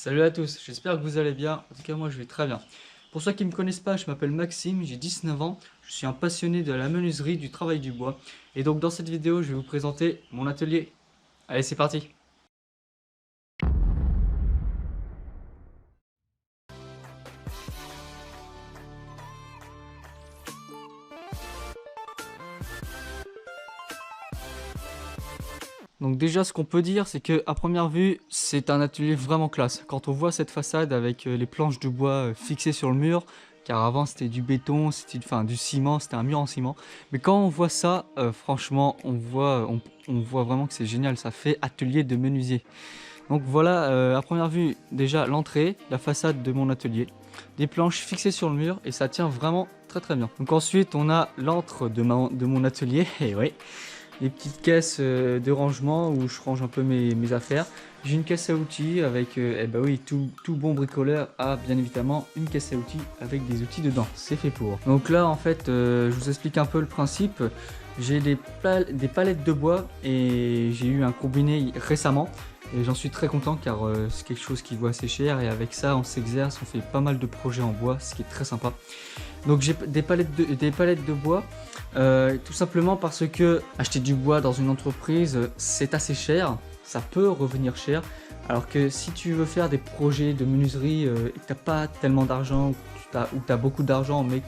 Salut à tous, j'espère que vous allez bien. En tout cas, moi je vais très bien. Pour ceux qui ne me connaissent pas, je m'appelle Maxime, j'ai 19 ans. Je suis un passionné de la menuiserie, du travail du bois. Et donc, dans cette vidéo, je vais vous présenter mon atelier. Allez, c'est parti! Donc déjà, ce qu'on peut dire, c'est que à première vue, c'est un atelier vraiment classe. Quand on voit cette façade avec les planches de bois fixées sur le mur, car avant c'était du béton, c'était du ciment, c'était un mur en ciment. Mais quand on voit ça, franchement, on voit vraiment que c'est génial. Ça fait atelier de menuisier. Donc voilà, à première vue, déjà l'entrée, la façade de mon atelier, des planches fixées sur le mur et ça tient vraiment très très bien. Donc ensuite, on a l'antre de mon atelier, et oui, les petites caisses de rangement où je range un peu mes affaires. J'ai une caisse à outils avec, eh ben oui, tout bon bricoleur a bien évidemment une caisse à outils avec des outils dedans, c'est fait pour. Donc là en fait, je vous explique un peu le principe. J'ai des palettes de bois et j'ai eu un combiné récemment. Et j'en suis très content car c'est quelque chose qui vaut assez cher et avec ça on s'exerce, on fait pas mal de projets en bois, ce qui est très sympa. Donc j'ai des palettes de bois, tout simplement parce que acheter du bois dans une entreprise c'est assez cher, ça peut revenir cher. Alors que si tu veux faire des projets de menuiserie et que tu n'as pas tellement d'argent, ou tu as beaucoup d'argent mais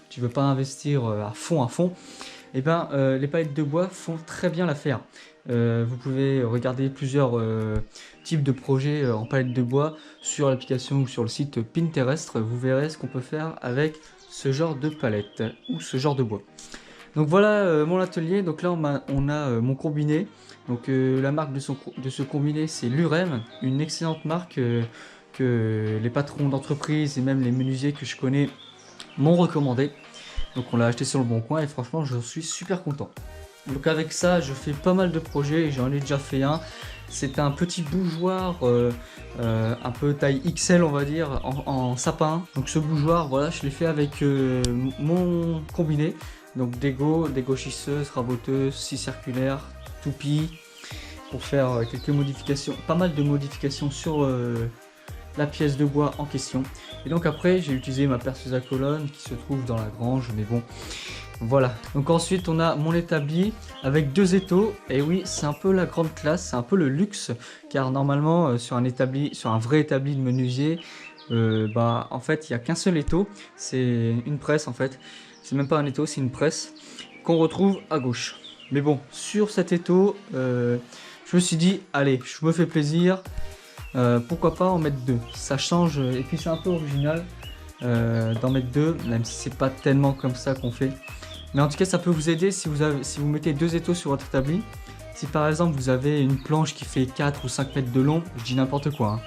tu veux pas investir à fond, et ben les palettes de bois font très bien l'affaire. Vous pouvez regarder plusieurs types de projets en palettes de bois sur l'application ou sur le site Pinterest. Vous verrez ce qu'on peut faire avec ce genre de palette ou ce genre de bois. Donc voilà mon atelier. Donc là on a mon combiné. Donc la marque de ce combiné c'est Lurem, une excellente marque que les patrons d'entreprise et même les menuisiers que je connais m'ont recommandé. Donc on l'a acheté sur le bon coin et franchement je suis super content. Donc avec ça je fais pas mal de projets, j'en ai déjà fait un. C'est un petit bougeoir un peu taille XL on va dire en sapin. Donc ce bougeoir voilà je l'ai fait avec mon combiné. Donc dégauchisseuse, raboteuse, scie circulaire, toupie. Pour faire quelques modifications, pas mal de modifications sur la pièce de bois en question. Et donc après j'ai utilisé ma perceuse à colonne qui se trouve dans la grange, mais bon voilà. Donc ensuite on a mon établi avec deux étaux, et oui c'est un peu la grande classe, c'est un peu le luxe, car normalement sur un vrai établi de menuisier, en fait il n'y a qu'un seul étau, c'est une presse en fait, c'est même pas un étau, c'est une presse qu'on retrouve à gauche. Mais bon, sur cet étau, je me suis dit allez, je me fais plaisir. Pourquoi pas en mettre deux, ça change et puis c'est un peu original d'en mettre deux, même si c'est pas tellement comme ça qu'on fait. Mais en tout cas ça peut vous aider si vous mettez deux étaux sur votre établi. Si par exemple vous avez une planche qui fait 4 ou 5 mètres de long, je dis n'importe quoi, hein.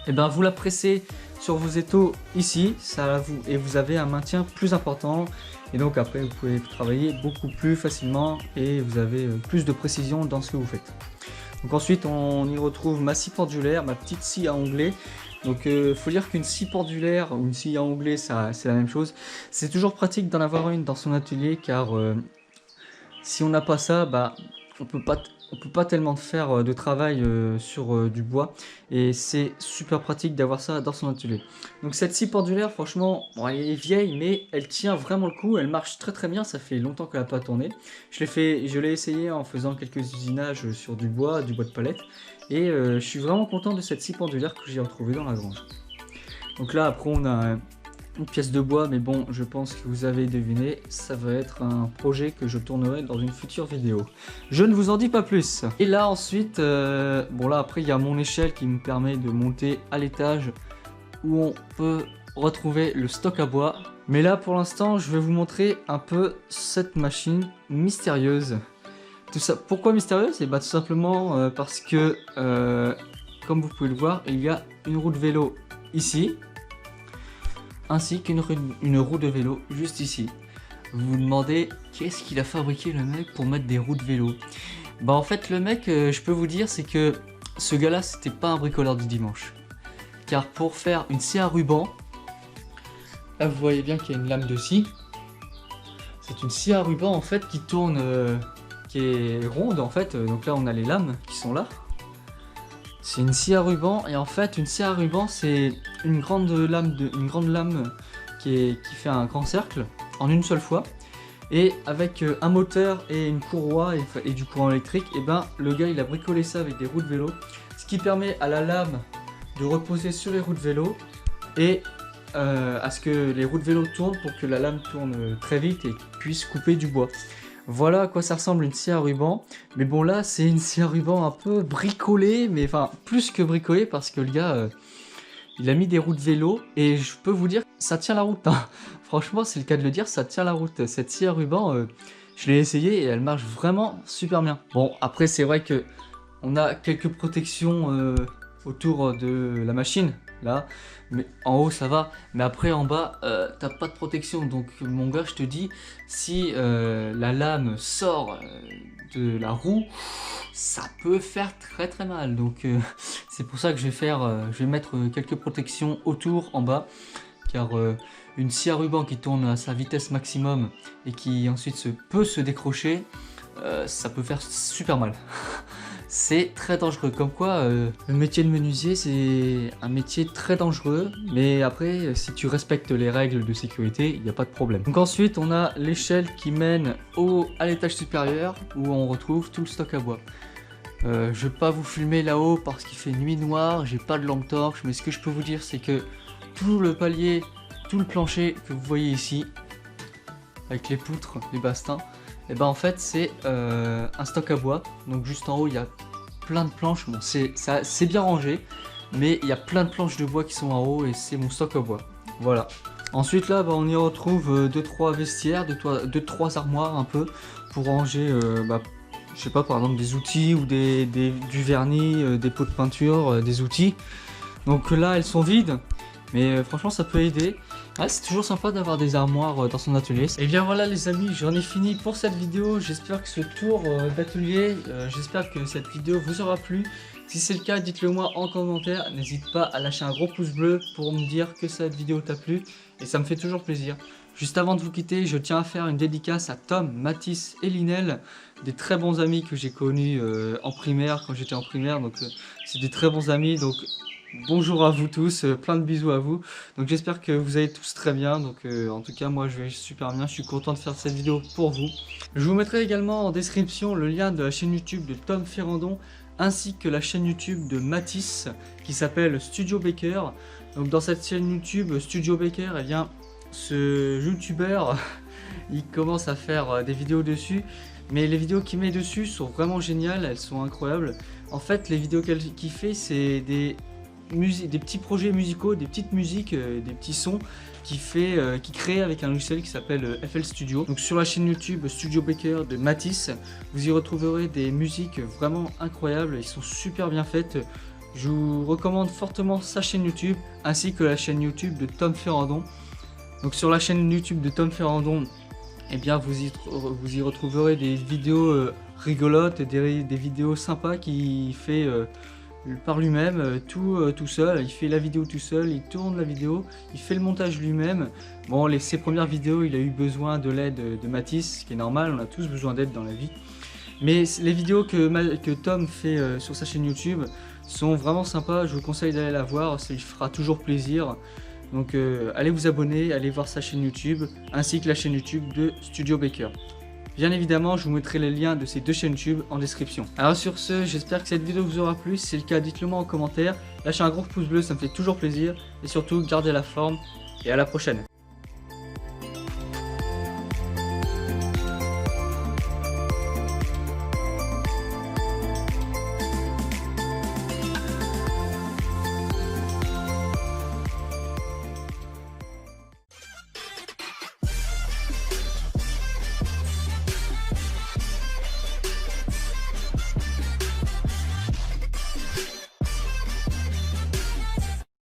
Et bien vous la pressez sur vos étaux ici, et vous avez un maintien plus important. Et donc après vous pouvez travailler beaucoup plus facilement et vous avez plus de précision dans ce que vous faites. Donc ensuite on y retrouve ma scie pendulaire, ma petite scie à onglet. Donc faut dire qu'une scie pendulaire ou une scie à onglet c'est la même chose. C'est toujours pratique d'en avoir une dans son atelier car si on n'a pas ça, on peut pas tellement faire de travail sur du bois, et c'est super pratique d'avoir ça dans son atelier. Donc cette scie pendulaire franchement bon, elle est vieille mais elle tient vraiment le coup, elle marche très très bien, ça fait longtemps qu'elle n'a pas tourné. Je l'ai essayé en faisant quelques usinages sur du bois de palette, et je suis vraiment content de cette scie pendulaire que j'ai retrouvée dans la grange. Donc là après on a une pièce de bois, mais bon, je pense que vous avez deviné, ça va être un projet que je tournerai dans une future vidéo. Je ne vous en dis pas plus. Et là ensuite, bon là après il y a mon échelle qui me permet de monter à l'étage où on peut retrouver le stock à bois. Mais là pour l'instant, je vais vous montrer un peu cette machine mystérieuse. Tout ça, pourquoi mystérieuse? Et tout simplement parce que, comme vous pouvez le voir, il y a une roue de vélo ici, ainsi qu'une roue de vélo juste ici. Vous vous demandez qu'est-ce qu'il a fabriqué le mec pour mettre des roues de vélo. En fait le mec, je peux vous dire, c'est que ce gars là c'était pas un bricoleur du dimanche. Car pour faire une scie à ruban, là vous voyez bien qu'il y a une lame de scie. C'est une scie à ruban en fait qui tourne, qui est ronde en fait. Donc là on a les lames qui sont là. C'est une scie à ruban et en fait une scie à ruban c'est une grande lame qui fait un grand cercle en une seule fois. Et avec un moteur et une courroie et du courant électrique, et ben le gars il a bricolé ça avec des roues de vélo, ce qui permet à la lame de reposer sur les roues de vélo et à ce que les roues de vélo tournent pour que la lame tourne très vite et puisse couper du bois. Voilà à quoi ça ressemble une scie à ruban. Mais bon là c'est une scie à ruban un peu bricolée, mais enfin plus que bricolée parce que le gars il a mis des roues de vélo et je peux vous dire que ça tient la route. Hein. Franchement c'est le cas de le dire, ça tient la route. Cette scie à ruban, je l'ai essayée et elle marche vraiment super bien. Bon après c'est vrai que on a quelques protections autour de la machine là, mais en haut ça va, mais après en bas t'as pas de protection. Donc mon gars je te dis, si la lame sort de la roue, ça peut faire très mal. Donc c'est pour ça que je vais mettre quelques protections autour en bas, car une scie à ruban qui tourne à sa vitesse maximum et qui ensuite peut se décrocher, ça peut faire super mal. C'est très dangereux, comme quoi le métier de menuisier c'est un métier très dangereux, mais après si tu respectes les règles de sécurité, il n'y a pas de problème. Donc ensuite on a l'échelle qui mène à l'étage supérieur où on retrouve tout le stock à bois. Je vais pas vous filmer là-haut parce qu'il fait nuit noire, j'ai pas de lampe torche, mais ce que je peux vous dire c'est que tout le palier, tout le plancher que vous voyez ici, avec les poutres, les bastins, et ben en fait c'est un stock à bois. Donc juste en haut il y a plein de planches, bon c'est bien rangé, mais il y a plein de planches de bois qui sont en haut et c'est mon stock à bois. Voilà. Ensuite là on y retrouve 2-3 vestiaires, 2-3 armoires un peu pour ranger je sais pas, par exemple des outils ou du vernis, des pots de peinture, des outils. Donc là elles sont vides, mais franchement ça peut aider. Ouais, c'est toujours sympa d'avoir des armoires dans son atelier. Et bien voilà les amis, j'en ai fini pour cette vidéo. J'espère que ce tour d'atelier, j'espère que cette vidéo vous aura plu. Si c'est le cas, dites-le moi en commentaire. N'hésite pas à lâcher un gros pouce bleu pour me dire que cette vidéo t'a plu. Et ça me fait toujours plaisir. Juste avant de vous quitter, je tiens à faire une dédicace à Tom, Mathis et Linel, des très bons amis que j'ai connus en primaire, quand j'étais en primaire. Donc c'est des très bons amis. Donc bonjour à vous tous, plein de bisous à vous. Donc j'espère que vous allez tous très bien. Donc en tout cas moi je vais super bien, je suis content de faire cette vidéo pour vous. Je vous mettrai également en description le lien de la chaîne YouTube de Tom Ferrandon ainsi que la chaîne YouTube de Mathis qui s'appelle Studio Baker. Donc dans cette chaîne YouTube Studio Baker, eh bien ce youtubeur il commence à faire des vidéos dessus. Mais les vidéos qu'il met dessus sont vraiment géniales, elles sont incroyables. En fait les vidéos qu'il fait c'est des petits projets musicaux, des petites musiques, des petits sons qui crée avec un logiciel qui s'appelle FL Studio. Donc sur la chaîne YouTube Studio Baker de Mathis, vous y retrouverez des musiques vraiment incroyables, ils sont super bien faites. Je vous recommande fortement sa chaîne YouTube ainsi que la chaîne YouTube de Tom Ferrandon. Donc sur la chaîne YouTube de Tom Ferrandon, eh bien vous y retrouverez des vidéos rigolotes, des vidéos sympas qu'il fait par lui-même, tout seul. Il fait la vidéo tout seul, il tourne la vidéo, il fait le montage lui-même. Bon, ses premières vidéos, il a eu besoin de l'aide de Mathis, ce qui est normal, on a tous besoin d'aide dans la vie. Mais les vidéos que Tom fait sur sa chaîne YouTube sont vraiment sympas, je vous conseille d'aller la voir, ça lui fera toujours plaisir. Donc allez vous abonner, allez voir sa chaîne YouTube, ainsi que la chaîne YouTube de Studio Baker. Bien évidemment, je vous mettrai les liens de ces deux chaînes YouTube en description. Alors sur ce, j'espère que cette vidéo vous aura plu. Si c'est le cas, dites-le moi en commentaire. Lâchez un gros pouce bleu, ça me fait toujours plaisir. Et surtout, gardez la forme. Et à la prochaine.